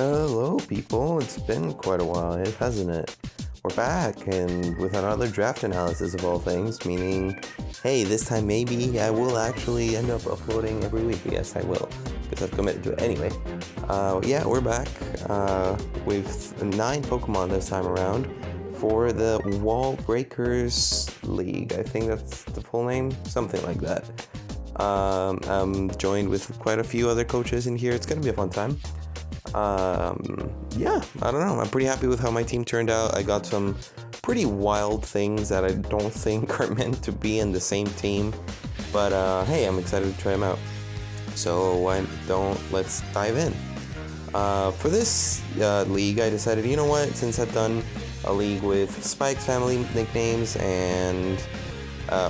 Hello, people. It's been quite a while, hasn't it? We're back, and with another draft analysis of all things, meaning, hey, this time maybe I will actually end up uploading every week. Yes, I will, because I've committed to it anyway. Yeah, we're back with 9 Pokemon this time around for the Wall Breakers League. I think that's the full name, something like that. I'm joined with quite a few other coaches in here. It's gonna be a fun time. Yeah, I don't know. I'm pretty happy with how my team turned out. I got some pretty wild things that I don't think are meant to be in the same team, but hey, I'm excited to try them out. So let's dive in. For this league, I decided, you know what, since I've done a league with Spike's family nicknames and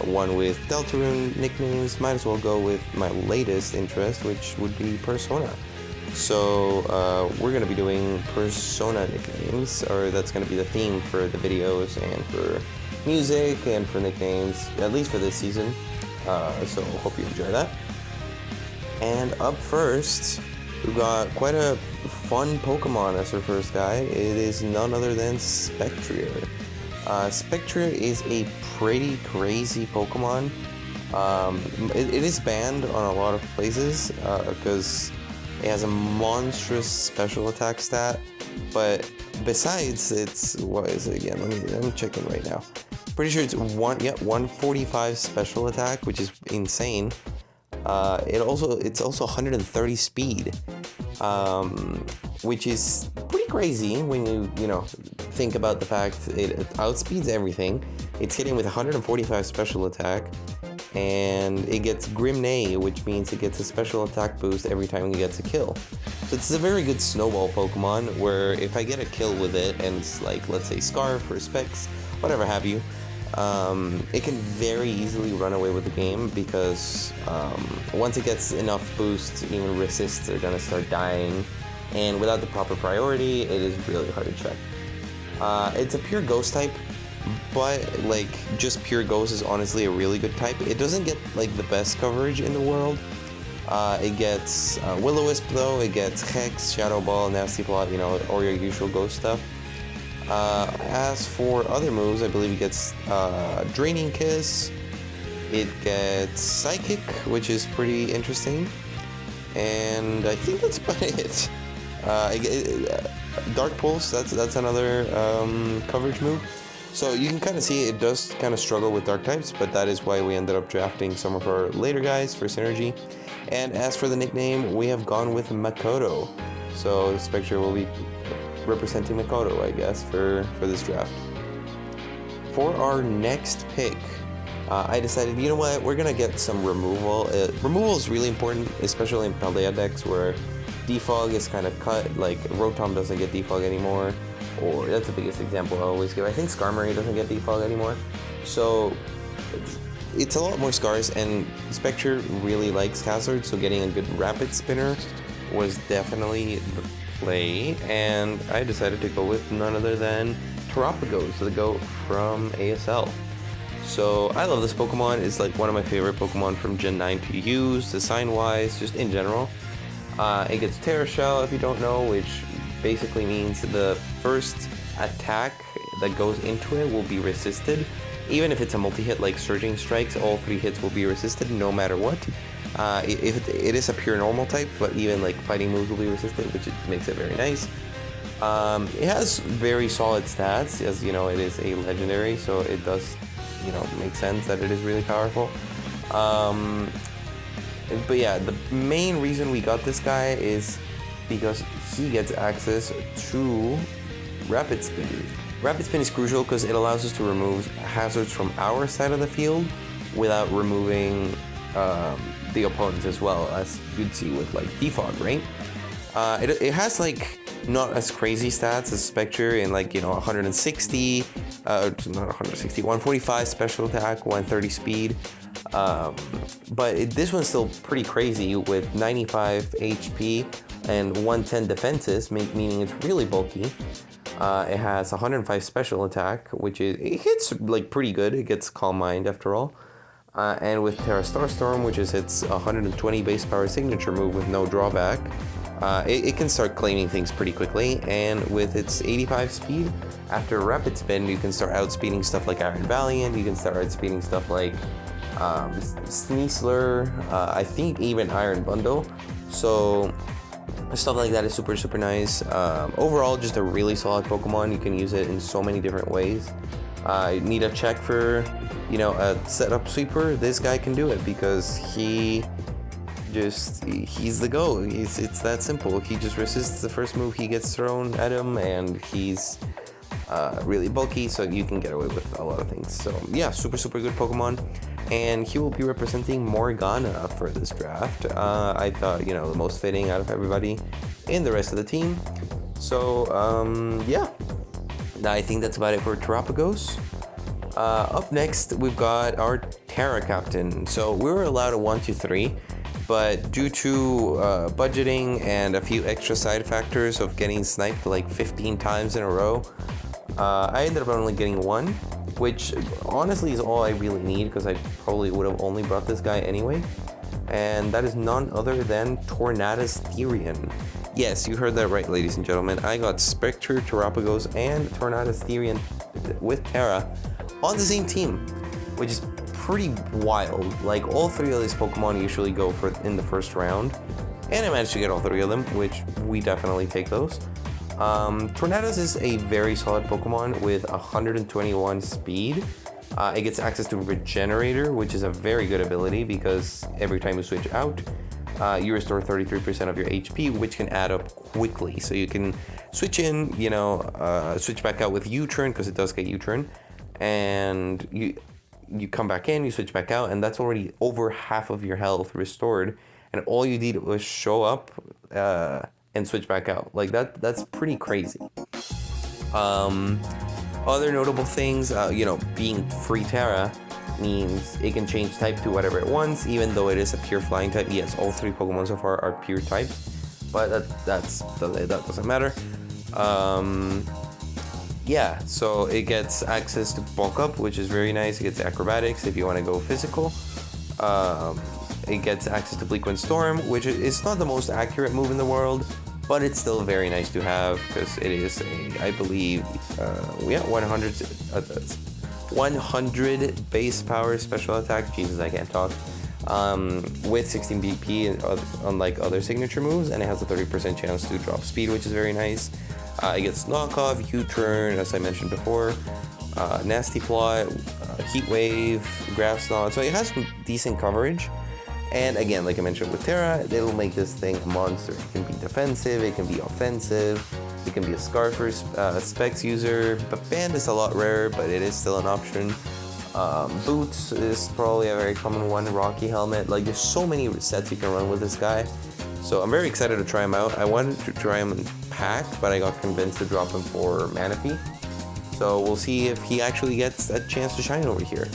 one with Deltarune nicknames, might as well go with my latest interest, which would be Persona. So we're going to be doing Persona nicknames, or that's going to be the theme for the videos and for music and for nicknames, at least for this season. So hope you enjoy that. And up first, we've got quite a fun Pokemon as our first guy. It is none other than Spectrier. Spectrier is a pretty crazy Pokemon. It is banned on a lot of places because it has a monstrous special attack stat, but besides, what is it again? I'm checking right now. Pretty sure it's 145 special attack, which is insane. It's also 130 speed, which is pretty crazy when you think about the fact it outspeeds everything. It's hitting with 145 special attack. And it gets Grim Neigh, which means it gets a special attack boost every time it gets a kill. So it's a very good snowball Pokemon, where if I get a kill with it, and it's like, let's say Scarf or Specs, whatever have you, it can very easily run away with the game, because once it gets enough boost, even resists are gonna start dying, and without the proper priority, it is really hard to check. It's a pure Ghost type, but just pure Ghost is honestly a really good type. It doesn't get the best coverage in the world. It gets Will-O-Wisp though, it gets Hex, Shadow Ball, Nasty Plot, or your usual Ghost stuff. As for other moves, I believe it gets Draining Kiss, it gets Psychic, which is pretty interesting, and I think that's about it. Dark Pulse, that's another coverage move. So you can kind of see it does kind of struggle with dark types, but that is why we ended up drafting some of our later guys for synergy. And as for the nickname, we have gone with Makoto. So Spectre will be representing Makoto, I guess, for this draft. For our next pick, I decided, you know what, we're going to get some removal. Removal is really important, especially in Paldea decks where defog is kind of cut, like Rotom doesn't get defog anymore. Or that's the biggest example I always give. I think Skarmory doesn't get defog anymore. So it's a lot more scars, and Spectre really likes Hazard, so getting a good Rapid Spinner was definitely the play, and I decided to go with none other than Terapagos, the GOAT from ASL. So I love this Pokemon. It's one of my favorite Pokemon from Gen 9 to use, design-wise, just in general. It gets Terra Shell, if you don't know, which basically means the first attack that goes into it will be resisted. Even if it's a multi-hit like Surging Strikes, all 3 hits will be resisted no matter what. If it is a pure normal type, but even fighting moves will be resisted, which makes it very nice. It has very solid stats, as it is a legendary, so it does make sense that it is really powerful. But yeah, the main reason we got this guy is because he gets access to Rapid Spin. Rapid Spin is crucial because it allows us to remove hazards from our side of the field without removing the opponents as well, as you'd see with defog, right? It has not as crazy stats as Spectre in 160, not 160, 145 special attack, 130 speed. But this one's still pretty crazy with 95 HP and 110 defenses, meaning it's really bulky. It has 105 special attack, which it hits pretty good. It gets Calm Mind after all. And with Terra Starstorm, which is its 120 base power signature move with no drawback, it can start claiming things pretty quickly, and with its 85 speed, after rapid spin, you can start outspeeding stuff like Iron Valiant, you can start outspeeding stuff like Sneasler, I think even Iron Bundle, so stuff like that is super nice. Overall, just a really solid Pokemon. You can use it in so many different ways. Need a check for, you know, a setup sweeper. This guy can do it because he's the go. It's that simple. He just resists the first move he gets thrown at him, and he's really bulky, so you can get away with a lot of things. So yeah, super good Pokemon, and he will be representing Morgana for this draft. I thought, you know, the most fitting out of everybody in the rest of the team. So yeah, I think that's about it for Terapagos. Up next, we've got our Terra Captain. So we were allowed a 1, 2, 3, but due to budgeting and a few extra side factors of getting sniped like 15 times in a row, I ended up only getting 1, which honestly is all I really need, because I probably would have only brought this guy anyway. And that is none other than Tornadus Therian. Yes, you heard that right, ladies and gentlemen. I got Spectre, Terapagos, and Tornadus Therian with Terra on the same team, which is pretty wild. Like, all 3 of these Pokemon usually go for in the first round, and I managed to get all 3 of them, which we definitely take those. Tornadus is a very solid Pokemon with 121 speed. It gets access to Regenerator, which is a very good ability because every time you switch out, you restore 33% of your HP, which can add up quickly. So you can switch in, you know, switch back out with U-turn, because it does get U-turn, and you come back in, you switch back out, and that's already over half of your health restored, and all you did was show up and switch back out. Like, that's pretty crazy. Other notable things, you know, being free Terra means it can change type to whatever it wants, even though it is a pure flying type. Yes, all 3 Pokemon so far are pure types, but that doesn't matter. Yeah, so it gets access to bulk up, which is very nice. It gets acrobatics if you want to go physical. It gets access to Bleak Wind Storm, which is not the most accurate move in the world, but it's still very nice to have because it is a, I believe, 100 base power special attack. Jesus, I can't talk. With 16 BP, unlike other signature moves, and it has a 30% chance to drop speed, which is very nice. It gets knockoff, U-turn, as I mentioned before, nasty plot, heat wave, grass knot. So it has some decent coverage. And again, like I mentioned with Terra, it'll make this thing a monster. It can be defensive, it can be offensive, it can be a Scarfer specs user, but Band is a lot rarer, but it is still an option. Boots is probably a very common one, Rocky Helmet. Like, there's so many sets you can run with this guy. So I'm very excited to try him out. I wanted to try him in pack, but I got convinced to drop him for Manaphy. So we'll see if he actually gets a chance to shine over here.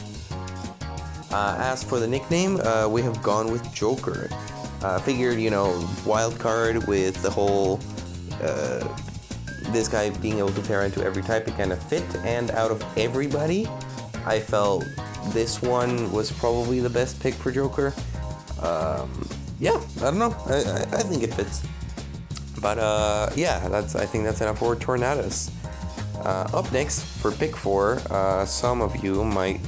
As for the nickname, we have gone with Joker. Figured, you know, wild card with the whole this guy being able to tear into every type, it kind of fit. And out of everybody, I felt this one was probably the best pick for Joker. Yeah, I don't know. I think it fits. But yeah, I think that's enough for Tornadus. Up next for pick 4, some of you might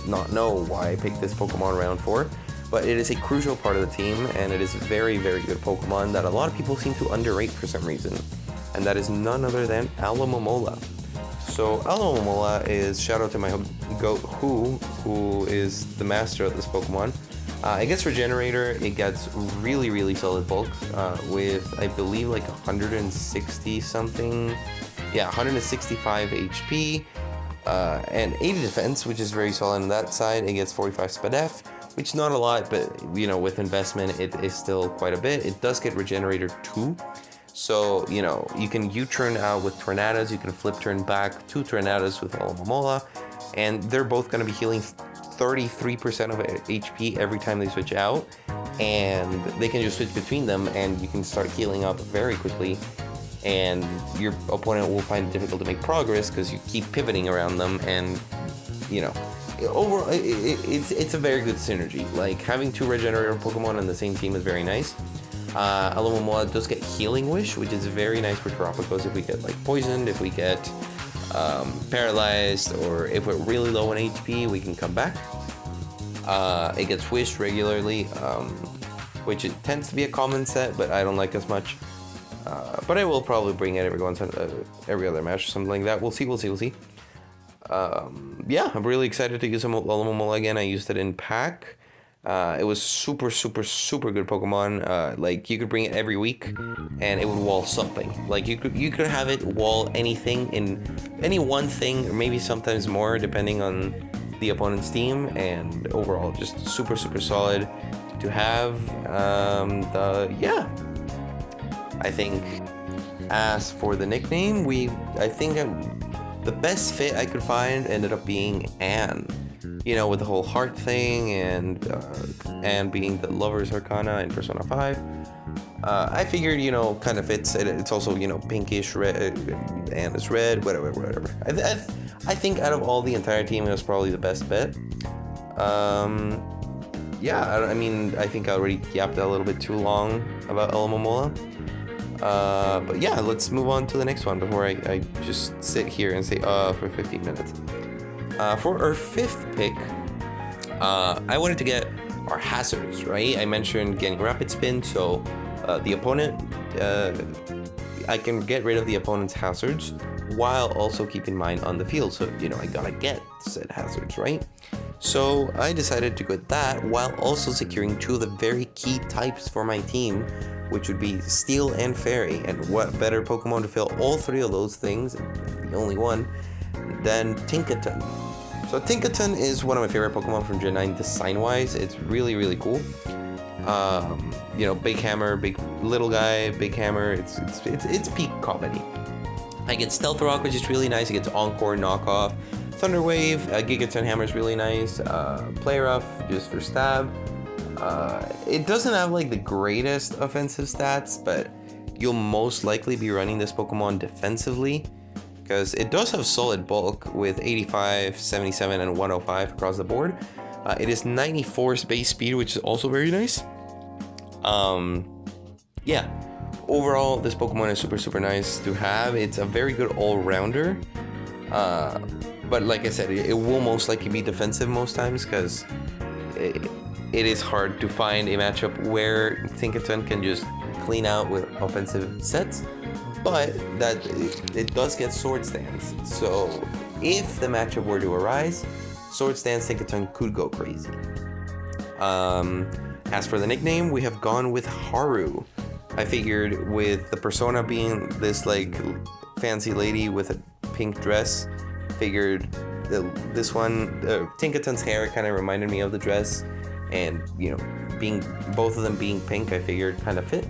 not know why I picked this Pokemon round 4, but it is a crucial part of the team, and it is a very good Pokemon that a lot of people seem to underrate for some reason, and that is none other than Alomomola. So Alomomola is, shout out to my goat who is the master of this Pokemon. It gets Regenerator, it gets really solid bulk, with I believe like 160 something. Yeah, 165 HP, and 80 defense, which is very solid on that side. It gets 45 Spadef, which is not a lot, but you know, with investment, it is still quite a bit. It does get Regenerator 2, so you know, you can U-turn out with Tornadus, you can flip turn back to Tornadus with Alomomola, and they're both going to be healing 33% of HP every time they switch out, and they can just switch between them, and you can start healing up very quickly. And your opponent will find it difficult to make progress because you keep pivoting around them, and you know, overall it's a very good synergy. Like, having 2 Regenerator Pokemon on the same team is very nice. Alomomola does get Healing Wish, which is very nice for Terrapagos if we get like poisoned, if we get paralyzed, or if we're really low on HP, we can come back. It gets Wish regularly, which it tends to be a common set, but I don't like as much. But I will probably bring it every other match or something like that. We'll see. Yeah, I'm really excited to use Alomomola again. I used it in pack. It was super good Pokemon. Like you could bring it every week, and it would wall something. Like you could have it wall anything in any one thing, or maybe sometimes more, depending on the opponent's team. And overall, just super solid to have. Yeah, I think as for the nickname, I think the best fit I could find ended up being Anne. You know, with the whole heart thing and being the Lover's Arcana in Persona 5. I figured, you know, kind of fits. It's also, you know, pinkish, red, and it's red, whatever. I think out of all the entire team, it was probably the best bet. Yeah, I mean, I think I already yapped a little bit too long about Alomomola. But yeah, let's move on to the next one before I just sit here and say for 15 minutes. For our fifth pick, I wanted to get our hazards, right? I mentioned getting Rapid Spin, so the opponent, I can get rid of the opponent's hazards while also keeping mine on the field. So, you know, I gotta get said hazards, right? So I decided to go with that while also securing two of the very key types for my team, which would be Steel and Fairy. And what better Pokemon to fill all three of those things, the only one, than Tinkaton. So Tinkaton is one of my favorite Pokemon from Gen 9 design-wise. It's really cool. You know, big hammer, big little guy, big hammer. It's peak comedy. I get Stealth Rock, which is really nice. I get Encore, Knockoff, Thunder Wave, Gigaton Hammer is really nice. Play Rough just for stab. It doesn't have like the greatest offensive stats, but you'll most likely be running this Pokemon defensively, because it does have solid bulk with 85, 77, and 105 across the board. It is 94 base speed, which is also very nice. Yeah, overall, this Pokemon is super nice to have. It's a very good all-rounder. But like I said, it will most likely be defensive most times, because it is hard to find a matchup where Tinkaton can just clean out with offensive sets. But that it does get Sword Stance, so if the matchup were to arise, Sword Stance Tinkaton could go crazy. As for the nickname, we have gone with Haru. I figured with the persona being this like fancy lady with a pink dress, figured this one, Tinkaton's hair kind of reminded me of the dress, and you know, being both of them being pink, I figured kind of fit.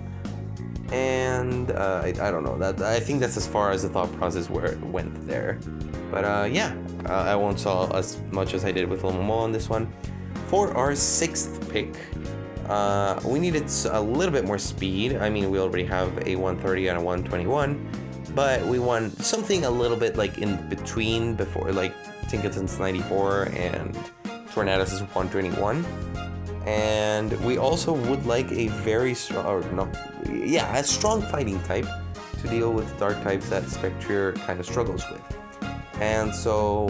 And I don't know, that I think that's as far as the thought process where it went there. But yeah, I won't saw as much as I did with Alomomola on this one. For our sixth pick, we needed a little bit more speed. I mean, we already have a 130 and a 121, but we want something a little bit like in between, before like Tinkaton's 94 and Tornadus' 121. And we also would like a very strong, a strong fighting type to deal with dark types that Spectrier kind of struggles with. And so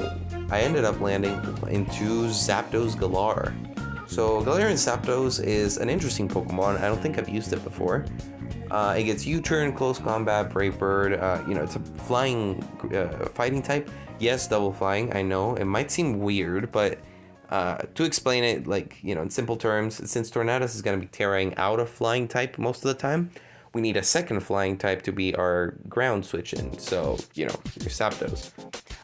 I ended up landing into Zapdos Galar. So Galarian Zapdos is an interesting Pokemon. I don't think I've used it before. It gets U-turn, close combat, Brave Bird. You know, it's a flying fighting type. Yes, double flying. I know it might seem weird, but to explain it, like, you know, in simple terms, since Tornadus is going to be tearing out a flying type most of the time, we need a second flying type to be our ground switch in. So, you know, your Zapdos.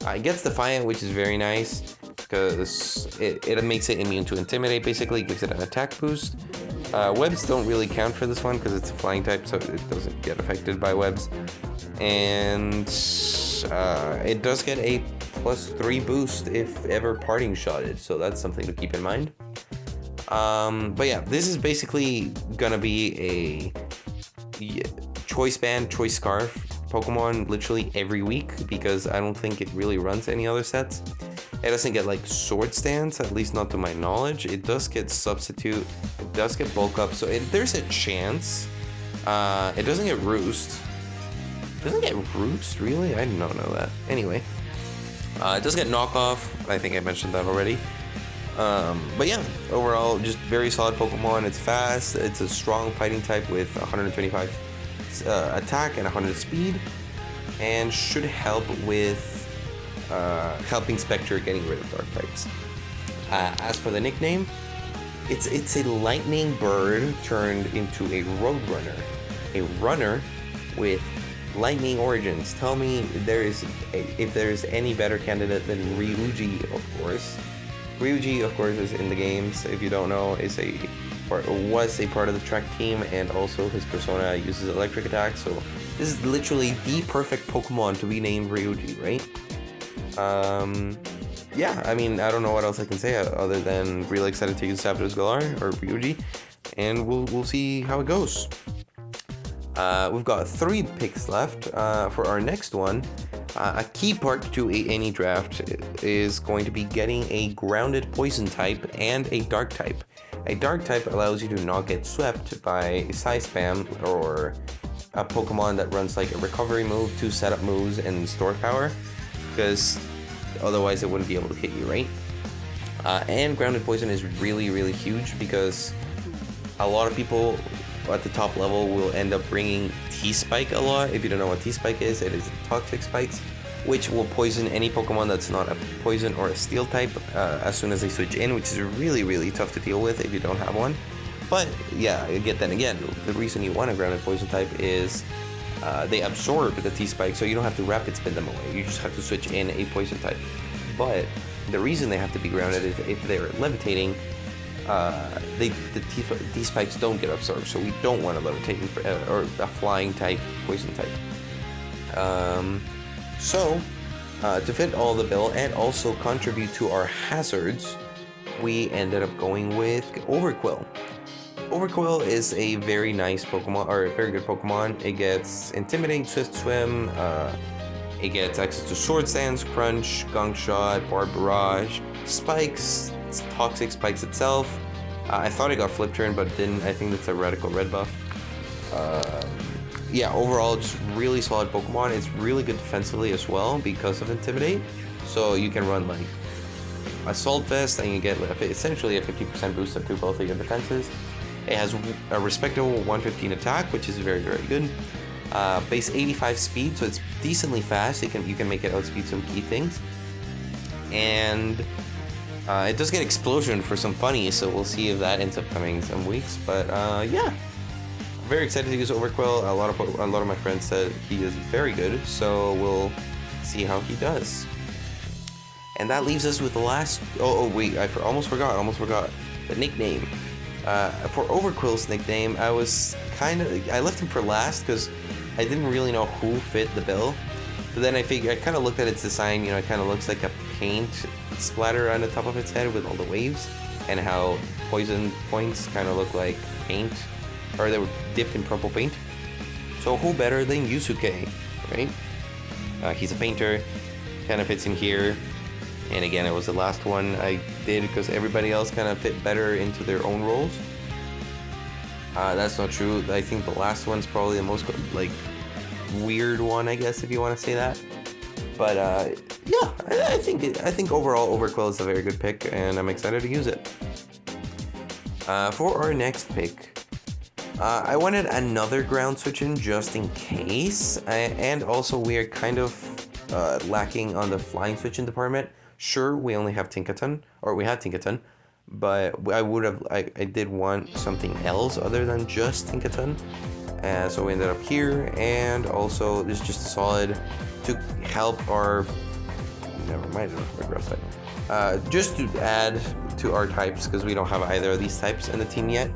It gets Defiant, which is very nice, because it makes it immune to Intimidate, basically. Gives it an attack boost. Webs don't really count for this one, because it's a flying type, so it doesn't get affected by webs. And it does get a +3 boost if ever parting shotted, so that's something to keep in mind. But yeah, this is basically gonna be a choice band, choice scarf Pokemon literally every week, because I don't think it really runs any other sets. It doesn't get like Sword Stance, at least not to my knowledge. It does get Substitute, it does get Bulk Up, so there's a chance It doesn't get roost. Doesn't get roost, really? I did not know that. Anyway, it does get knockoff. I think I mentioned that already. But yeah, overall, just very solid Pokemon. It's fast. It's a strong fighting type with 125 attack and 100 speed, and should help with helping Spectre getting rid of dark types. As for the nickname, it's a lightning bird turned into a roadrunner, a runner with lightning origins. Tell me if there's any better candidate than Ryuji, of course. Ryuji, of course, is in the games. If you don't know, was a part of the track team, and also his persona uses electric attack. So this is literally the perfect Pokemon to be named Ryuji, right? Yeah, I mean, I don't know what else I can say other than really excited to use Zapdos Galar or Ryuji, and we'll see how it goes. We've got 3 picks left for our next one. A key part to any draft is going to be getting a grounded poison type and a dark type. A dark type allows you to not get swept by Psy Spam or a Pokemon that runs like a recovery move, 2 setup moves, and store power, because otherwise it wouldn't be able to hit you, right? And grounded poison is really, really huge because a lot of people at the top level will end up bringing T-Spike a lot. If you don't know what T-Spike is, it is toxic spikes, which will poison any Pokemon that's not a poison or a steel type as soon as they switch in, which is really, really tough to deal with if you don't have one. But yeah, then again, the reason you want a grounded poison type is they absorb the T-Spike, so you don't have to rapid spin them away. You just have to switch in a poison type. But the reason they have to be grounded is if they're levitating, the T-Spikes don't get absorbed, so we don't want a levitating or a flying type poison type. So to fit all the bill and also contribute to our hazards, we ended up going with Overquill. Overquill is a very nice Pokemon, or a very good Pokemon. It gets Intimidate, Swift Swim, it gets access to Sword Stance, Crunch, Gunk Shot, Barb Barrage, Spikes, Toxic Spikes itself. I thought it got Flip Turn, but it didn't. I think that's a Radical Red buff. Yeah, overall, just really solid Pokemon. It's really good defensively as well because of Intimidate. So you can run like Assault Vest and you get essentially a 50% boost up to both of your defenses. It has a respectable 115 attack, which is very, very good. Base 85 speed, so it's decently fast. You can make it outspeed some key things. And it does get Explosion for some funny, so we'll see if that ends up coming in some weeks. But yeah, I'm very excited to use Overquill. A lot of my friends said he is very good, so we'll see how he does. And that leaves us with the last. Oh wait, I almost forgot the nickname. For Overquill's nickname, I left him for last because I didn't really know who fit the bill. But then I kind of looked at its design. It kind of looks like a paint splatter on the top of its head with all the waves, and how poison points kind of look like paint, or they were dipped in purple paint. So who better than Yusuke, right? He's a painter, kind of fits in here. And again, it was the last one I did because everybody else kind of fit better into their own roles. That's not true. I think the last one's probably the most weird one, I guess, if you want to say that. But yeah, I think overall Overquill is a very good pick, and I'm excited to use it. For our next pick, I wanted another ground switch in just in case, and also we are kind of lacking on the flying switch in department. Sure, we only have Tinkaton, or we had Tinkaton, but I did want something else other than just Tinkaton. So we ended up here, and also this is just solid to help our, never mind, regress that. Just to add to our types, because we don't have either of these types in the team yet.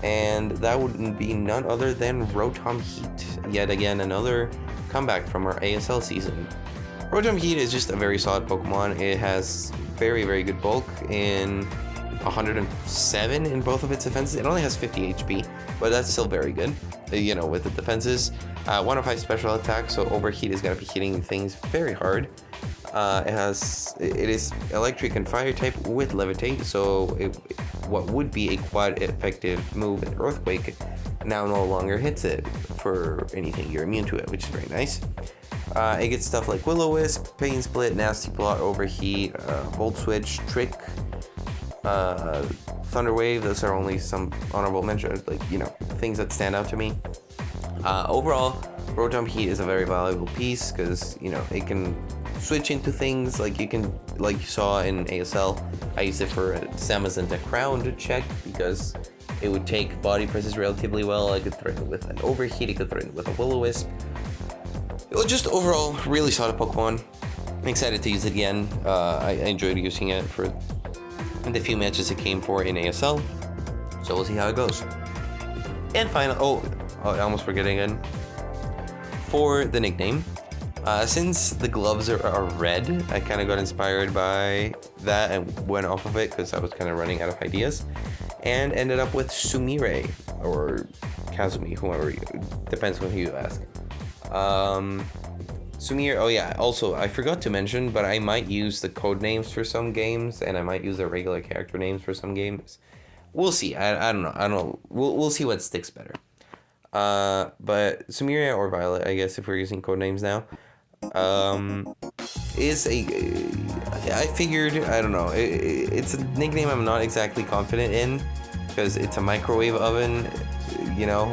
And that would be none other than Rotom Heat. Yet again, another comeback from our ASL season. Rotom Heat is just a very solid Pokemon. It has very, very good bulk in 107 in both of its defenses. It only has 50 HP, but that's still very good, with the defenses. 105 special attack, so Overheat is going to be hitting things very hard. It is electric and fire type with levitate, so what would be a quad effective move in Earthquake now no longer hits it for anything you're immune to it, which is very nice. It gets stuff like Will-O-Wisp, Pain Split, Nasty Plot, Overheat, Volt Switch, Trick, Thunder Wave. Those are only some honorable mentions, like, you know, things that stand out to me. Overall, Rotom Heat is a very valuable piece because, you know, it can switch into things like you saw in ASL. I used it for Zamazenta Crown to check because it would take body presses relatively well. I could threaten it with an Overheat, I could threaten it with a Will-O-Wisp. It was just overall really solid Pokemon. I'm excited to use it again. I enjoyed using it for the few matches it came for in ASL. So we'll see how it goes. And finally, I almost forget again. For the nickname, since the gloves are red, I kind of got inspired by that and went off of it because I was kind of running out of ideas, and ended up with Sumire or Kazumi, whoever, depends on who you ask. Sumire, oh yeah, also I forgot to mention, but I might use the code names for some games and I might use the regular character names for some games. We'll see. I don't know. We'll see what sticks better. But Sumire or Violet, I guess if we're using code names now, is I figured, I don't know, it's a nickname I'm not exactly confident in because it's a microwave oven. You know,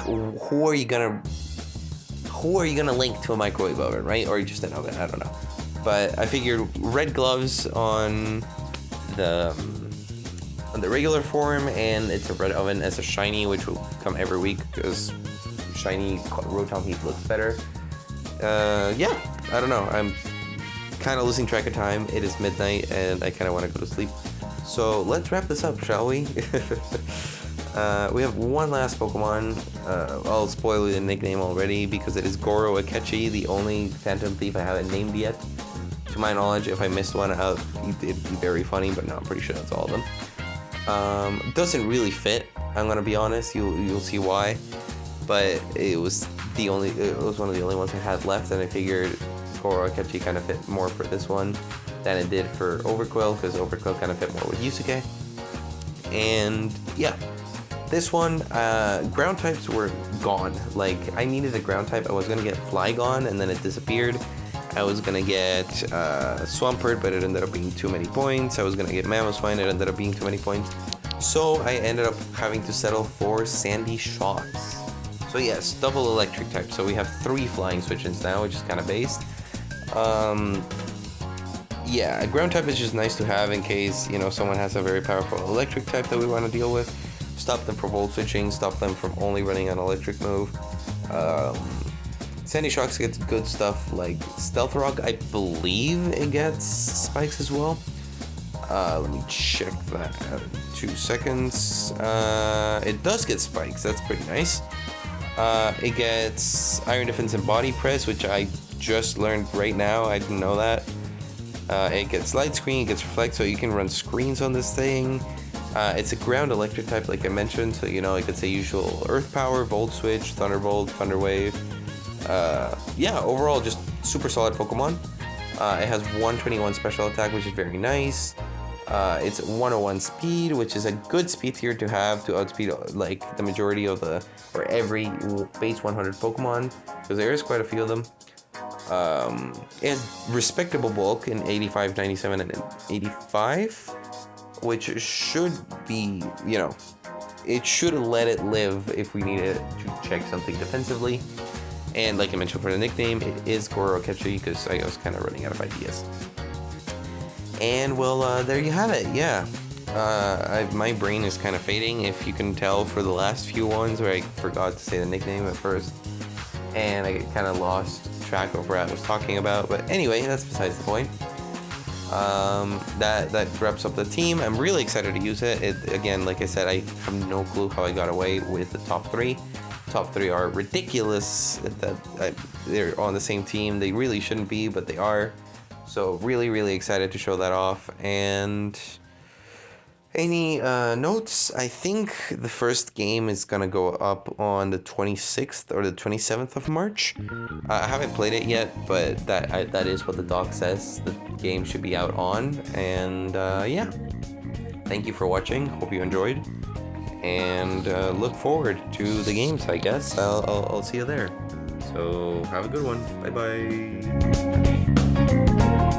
who are you gonna link to a microwave oven, right? Or just an oven, I don't know. But I figured red gloves on the regular form, and it's a red oven as a shiny, which will come every week because shiny Rotom Heat looks better. Yeah, I don't know. I'm kind of losing track of time. It is midnight and I kind of want to go to sleep. So let's wrap this up, shall we? We have one last Pokemon. I'll spoil the nickname already because it is Goro Akechi, the only Phantom Thief I haven't named yet. To my knowledge, if I missed one, it'd be very funny, but no, I'm pretty sure that's all of them. Doesn't really fit, I'm gonna be honest. You'll see why. But it was one of the only ones I had left, and I figured Goro Akechi kind of fit more for this one than it did for Overqwil, because Overqwil kind of fit more with Yusuke. And yeah. This one, ground types were gone. Like, I needed a ground type. I was gonna get Flygon, and then it disappeared. I was gonna get Swampert, but it ended up being too many points. I was gonna get Mamoswine, it ended up being too many points. So I ended up having to settle for Sandy Shocks. So yes, double electric type. So we have 3 flying switch-ins now, which is kind of based. Yeah, a ground type is just nice to have in case, you know, someone has a very powerful electric type that we want to deal with. Stop them from volt switching, stop them from only running an electric move. Sandy Shocks gets good stuff like Stealth Rock. I believe it gets spikes as well. Let me check that out in 2 seconds. It does get spikes, that's pretty nice. It gets Iron Defense and Body Press, which I just learned right now, I didn't know that. It gets Light Screen, it gets Reflect, so you can run screens on this thing. It's a ground electric type, like I mentioned, so you know, like it's a usual Earth Power, Volt Switch, Thunderbolt, Thunder Wave. Yeah, overall, just super solid Pokemon. It has 121 special attack, which is very nice. It's 101 speed, which is a good speed tier to have to outspeed like the majority of or every base 100 Pokemon, because there is quite a few of them. It has respectable bulk in 85, 97, and 85. Which should be, you know, it should let it live if we need it to check something defensively. And like I mentioned for the nickname, it is Goro Akechi because I was kind of running out of ideas. And well, there you have it. Yeah, my brain is kind of fading, if you can tell, for the last few ones where I forgot to say the nickname at first. And I kind of lost track of what I was talking about. But anyway, that's besides the point. That wraps up the team. I'm really excited to use it. Again, like I said, I have no clue how I got away with the top 3. Top 3 are ridiculous that they're on the same team. They really shouldn't be, but they are. So really excited to show that off. And any notes? I think the first game is gonna go up on the 26th or the 27th of March. I haven't played it yet, but that is what the doc says the game should be out on. And yeah, thank you for watching. Hope you enjoyed. And look forward to the games, I guess. I'll see you there. So have a good one. Bye bye.